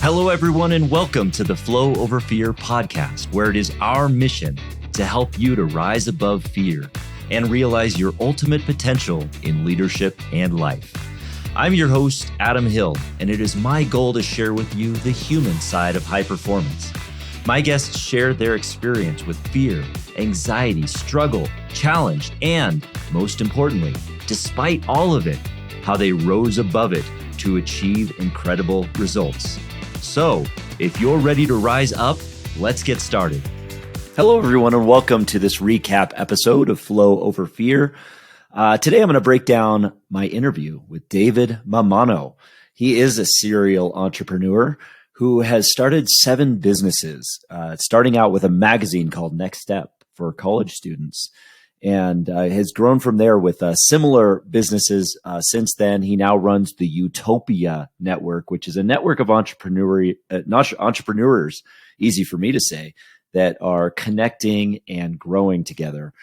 Hello, everyone, and welcome to the Flow Over Fear podcast, where it is our mission to help you to rise above fear and realize your ultimate potential in leadership and life. I'm your host, Adam Hill, and it is my goal to share with you the human side of high performance. My guests share their experience with fear, anxiety, struggle, challenge, and most importantly, despite all of it, how they rose above it to achieve incredible results. So, if you're ready to rise up, let's get started. Hello, everyone, and welcome to this recap episode of Flow Over Fear. Today, I'm going to break down my interview with David Mammano. He is a serial entrepreneur who has started 7 businesses, starting out with a magazine called Next Step for college students, and has grown from there with similar businesses. Since then, he now runs the YOUTopia network, which is a network of entrepreneurs, easy for me to say, that are connecting and growing together.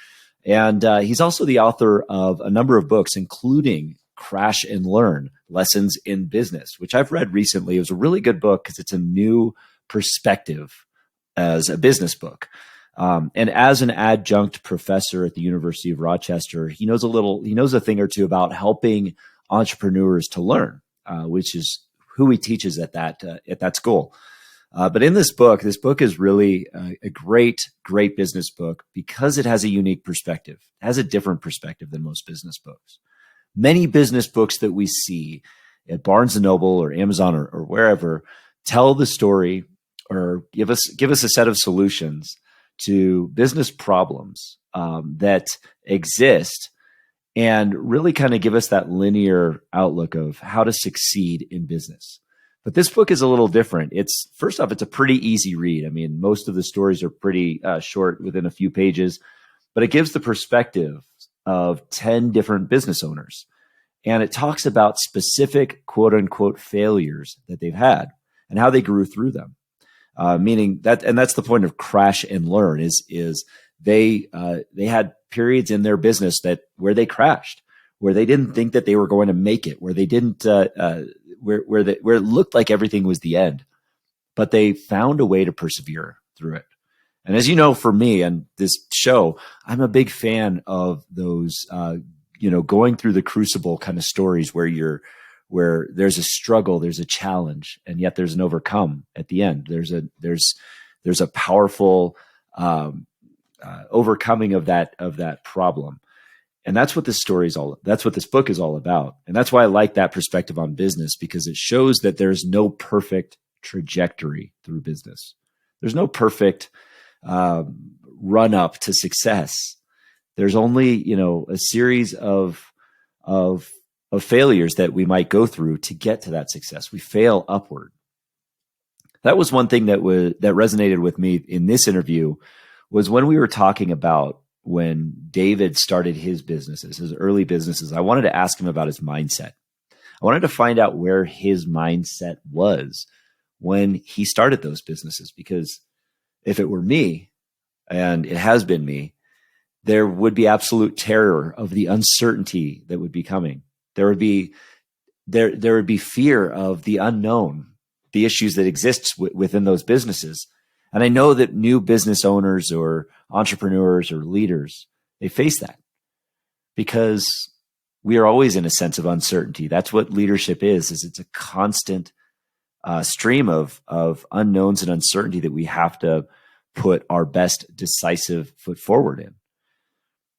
And he's also the author of a number of books, including Crash and Learn, Lessons in Business, which I've read recently. It was a really good book because it's a new perspective as a business book. And as an adjunct professor at the University of Rochester, he knows a thing or two about helping entrepreneurs to learn, which is who he teaches at that school. But in this book is really a great business book because it has a unique perspective. It has a different perspective than most business books. Many business books that we see at Barnes & Noble or Amazon or wherever tell the story or give us a set of solutions to business problems that exist and really kind of give us that linear outlook of how to succeed in business. But this book is a little different. First off, it's a pretty easy read. I mean, most of the stories are pretty short, within a few pages, but it gives the perspective of 10 different business owners. And it talks about specific quote unquote failures that they've had and how they grew through them. Meaning that, and that's the point of Crash and Learn is they had periods in their business where they crashed, where they didn't think that they were going to make it, where they didn't, where it looked like everything was the end, but they found a way to persevere through it. And as you know, for me and this show, I'm a big fan of those, going through the crucible kind of stories where there's a struggle, there's a challenge, and yet there's an overcome at the end. There's a powerful overcoming of that problem. And that's what this book is all about. And that's why I like that perspective on business, because it shows that there's no perfect trajectory through business. There's no perfect run up to success. There's only, a series of failures that we might go through to get to that success. We fail upward. That was one thing that resonated with me in this interview, was when we were talking about when David started his businesses, his early businesses. I wanted to ask him about his mindset. I wanted to find out where his mindset was when he started those businesses, because if it were me, and it has been me, there would be absolute terror of the uncertainty that would be coming. There would be fear of the unknown, the issues that exist within those businesses. And I know that new business owners or entrepreneurs or leaders, they face that because we are always in a sense of uncertainty. That's what leadership is it's a constant stream of unknowns and uncertainty that we have to put our best decisive foot forward in.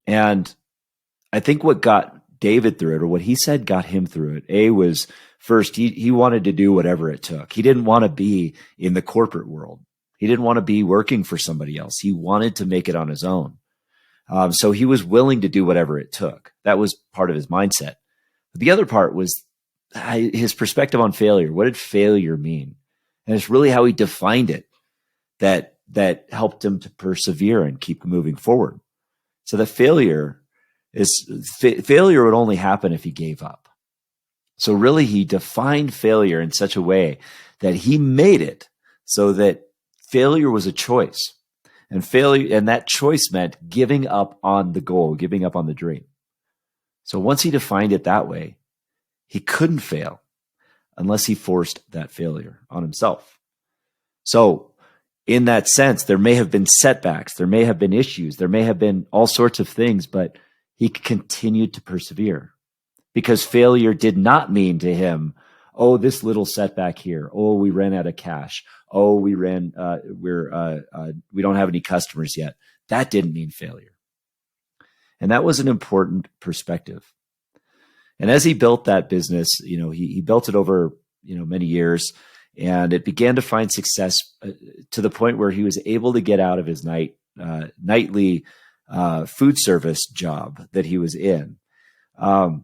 And I think what got David through it, or what he said got him through it, was first, he wanted to do whatever it took. He didn't want to be in the corporate world. He didn't want to be working for somebody else. He wanted to make it on his own. So he was willing to do whatever it took. That was part of his mindset. But the other part was his perspective on failure. What did failure mean? And it's really how he defined it that helped him to persevere and keep moving forward. So the failure would only happen if he gave up. So really, he defined failure in such a way that he made it so that failure was a choice, and that choice meant giving up on the goal, giving up on the dream. So once he defined it that way, he couldn't fail. unless he forced that failure on himself. So in that sense, there may have been setbacks, there may have been issues, there may have been all sorts of things, but he continued to persevere because failure did not mean to him, oh, this little setback here. Oh, we ran out of cash. Oh, we don't have any customers yet. That didn't mean failure. And that was an important perspective. And as he built that business, he built it over, many years, and it began to find success to the point where he was able to get out of his nightly food service job that he was in. And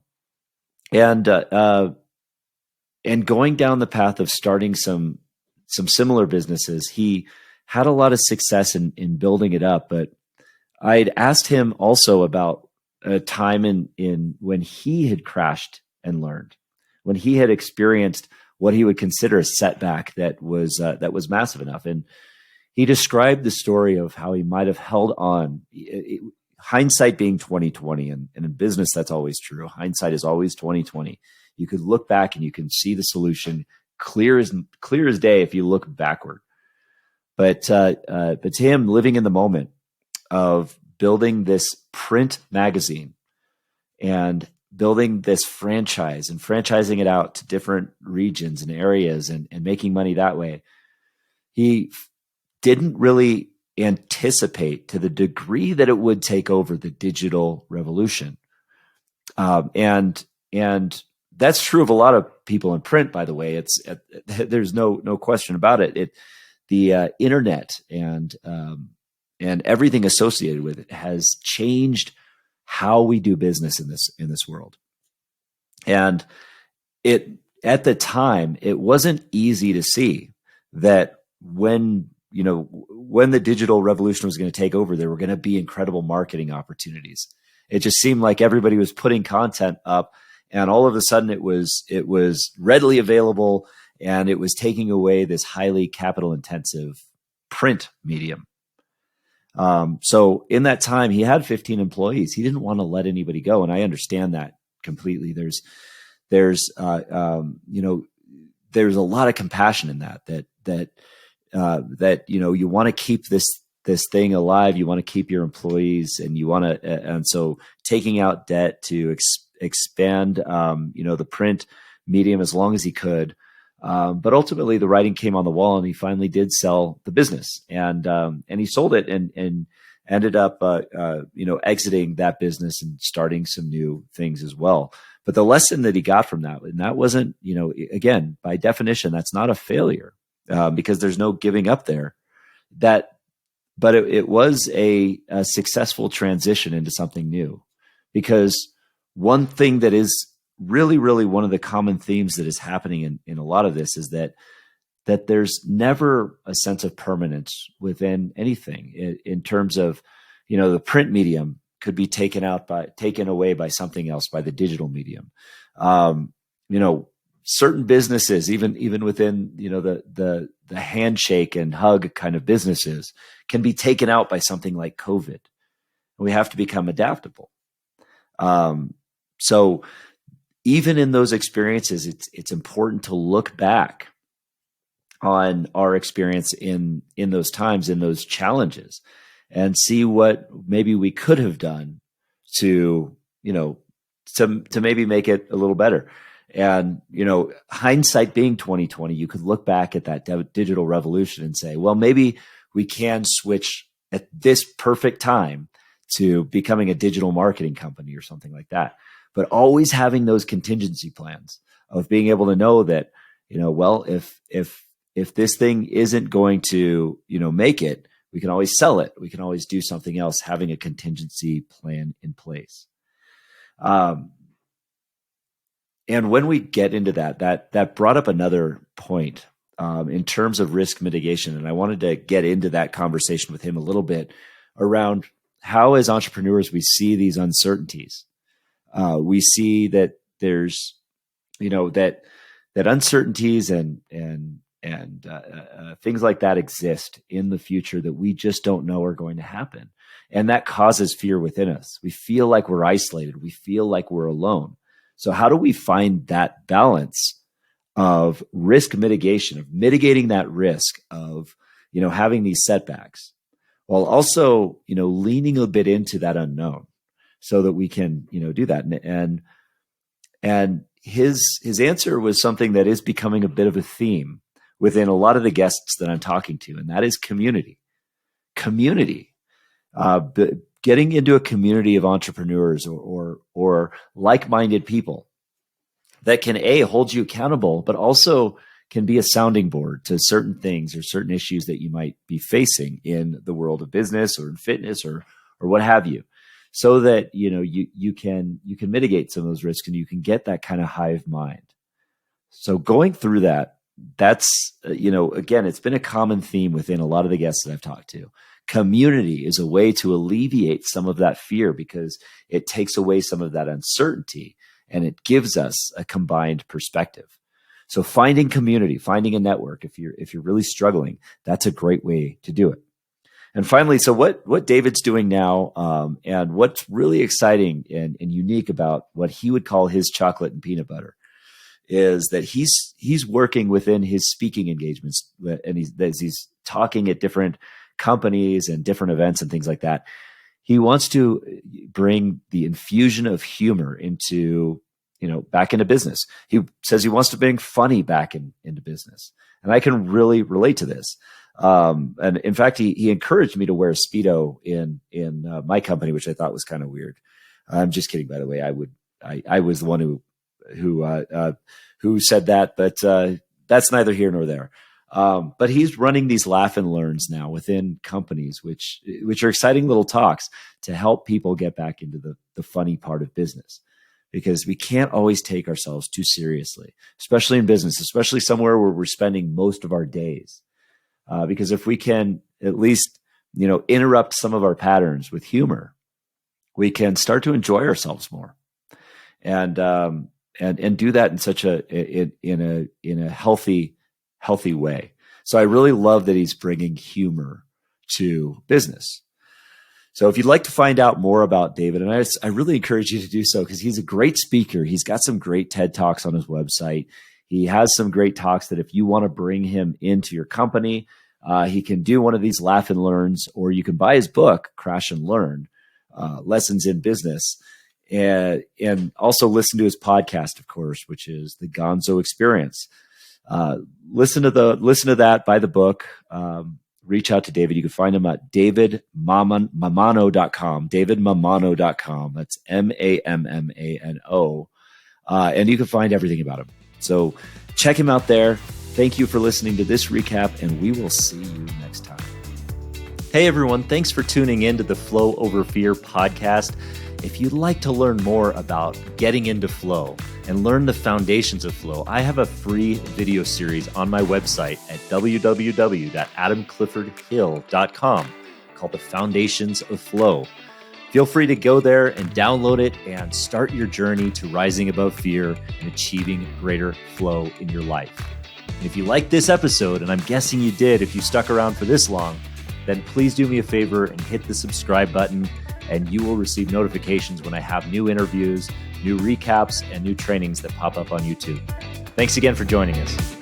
going down the path of starting some similar businesses, he had a lot of success in building it up. But I'd asked him also about a time in when he had crashed and learned, when he had experienced what he would consider a setback that was massive enough. And he described the story of how he might have held on. Hindsight being 2020, and in business, that's always true. Hindsight is always 2020. You could look back and you can see the solution clear as day if you look backward. But to him, living in the moment of building this print magazine and building this franchise and franchising it out to different regions and areas and making money that way, he didn't really anticipate to the degree that it would take over the digital revolution. And that's true of a lot of people in print, by the way. There's no question about it. The internet and everything associated with it has changed how we do business in this world. And at the time, it wasn't easy to see that when the digital revolution was going to take over, there were going to be incredible marketing opportunities. It just seemed like everybody was putting content up, and all of a sudden it was readily available, and it was taking away this highly capital intensive print medium. So in that time, he had 15 employees. He didn't want to let anybody go, and I understand that completely. There's a lot of compassion in that you want to keep this thing alive. You want to keep your employees, and and so taking out debt to expand the print medium as long as he could. But ultimately, the writing came on the wall, and he finally did sell the business, and he sold it, and ended up exiting that business and starting some new things as well. But the lesson that he got from that, and that wasn't, again, by definition, that's not a failure, because there's no giving up there. But it was a successful transition into something new, because one thing that is really, really one of the common themes that is happening in a lot of this is that there's never a sense of permanence within anything in terms of, the print medium could be taken away by something else, by the digital medium. Certain businesses, even within, the handshake and hug kind of businesses, can be taken out by something like COVID. We have to become adaptable. So even in those experiences, it's important to look back on our experience in those times, in those challenges, and see what maybe we could have done to maybe make it a little better. And, hindsight being 2020, you could look back at that digital revolution and say, well, maybe we can switch at this perfect time to becoming a digital marketing company or something like that. But always having those contingency plans of being able to know that, well, if this thing isn't going to, make it, we can always sell it. We can always do something else, having a contingency plan in place. And when we get into that brought up another point in terms of risk mitigation. And I wanted to get into that conversation with him a little bit around how, as entrepreneurs, we see these uncertainties. We see that there's, that uncertainties and things like that exist in the future that we just don't know are going to happen. And that causes fear within us. We feel like we're isolated. We feel like we're alone. So how do we find that balance of risk mitigation, of mitigating that risk of, having these setbacks, while also, leaning a bit into that unknown so that we can, do that. And his answer was something that is becoming a bit of a theme within a lot of the guests that I'm talking to, and that is community. Getting into a community of entrepreneurs or like-minded people that can hold you accountable, but also can be a sounding board to certain things or certain issues that you might be facing in the world of business or in fitness or what have you, so that you can mitigate some of those risks and you can get that kind of hive mind. So going through that's again, it's been a common theme within a lot of the guests that I've talked to. Community is a way to alleviate some of that fear because it takes away some of that uncertainty and it gives us a combined perspective. So finding community, finding a network, if you're really struggling, that's a great way to do it. And finally, so what David's doing now, and what's really exciting and unique about what he would call his chocolate and peanut butter, is that he's working within his speaking engagements, and he's talking at different companies and different events and things like that. He wants to bring the infusion of humor back into business. He says he wants to bring funny back into business. And I can really relate to this. And in fact, he encouraged me to wear a Speedo in my company, which I thought was kind of weird. I'm just kidding, by the way. I was the one who said that, but that's neither here nor there. But he's running these laugh and learns now within companies, which are exciting little talks to help people get back into the funny part of business, because we can't always take ourselves too seriously, especially in business, especially somewhere where we're spending most of our days. Because if we can at least, interrupt some of our patterns with humor, we can start to enjoy ourselves more, and do that in such in a healthy way. So I really love that he's bringing humor to business. So if you'd like to find out more about David, and I really encourage you to do so, because he's a great speaker. He's got some great TED Talks on his website. He has some great talks that if you want to bring him into your company, he can do one of these laugh and learns, or you can buy his book, Crash and Learn, Lessons in Business, and also listen to his podcast, of course, which is The Gonzo Experience. Listen to that, buy the book, reach out to David. You can find him at davidmammano.com, davidmammano.com. That's Mammano. And you can find everything about him. So check him out there. Thank you for listening to this recap, and we will see you next time. Hey, everyone. Thanks for tuning in to the Flow Over Fear podcast. If you'd like to learn more about getting into flow and learn the foundations of flow, I have a free video series on my website at www.adamcliffordhill.com called The Foundations of Flow. Feel free to go there and download it and start your journey to rising above fear and achieving greater flow in your life. And if you like this episode, and I'm guessing you did if you stuck around for this long, then please do me a favor and hit the subscribe button, and you will receive notifications when I have new interviews, new recaps, and new trainings that pop up on YouTube. Thanks again for joining us.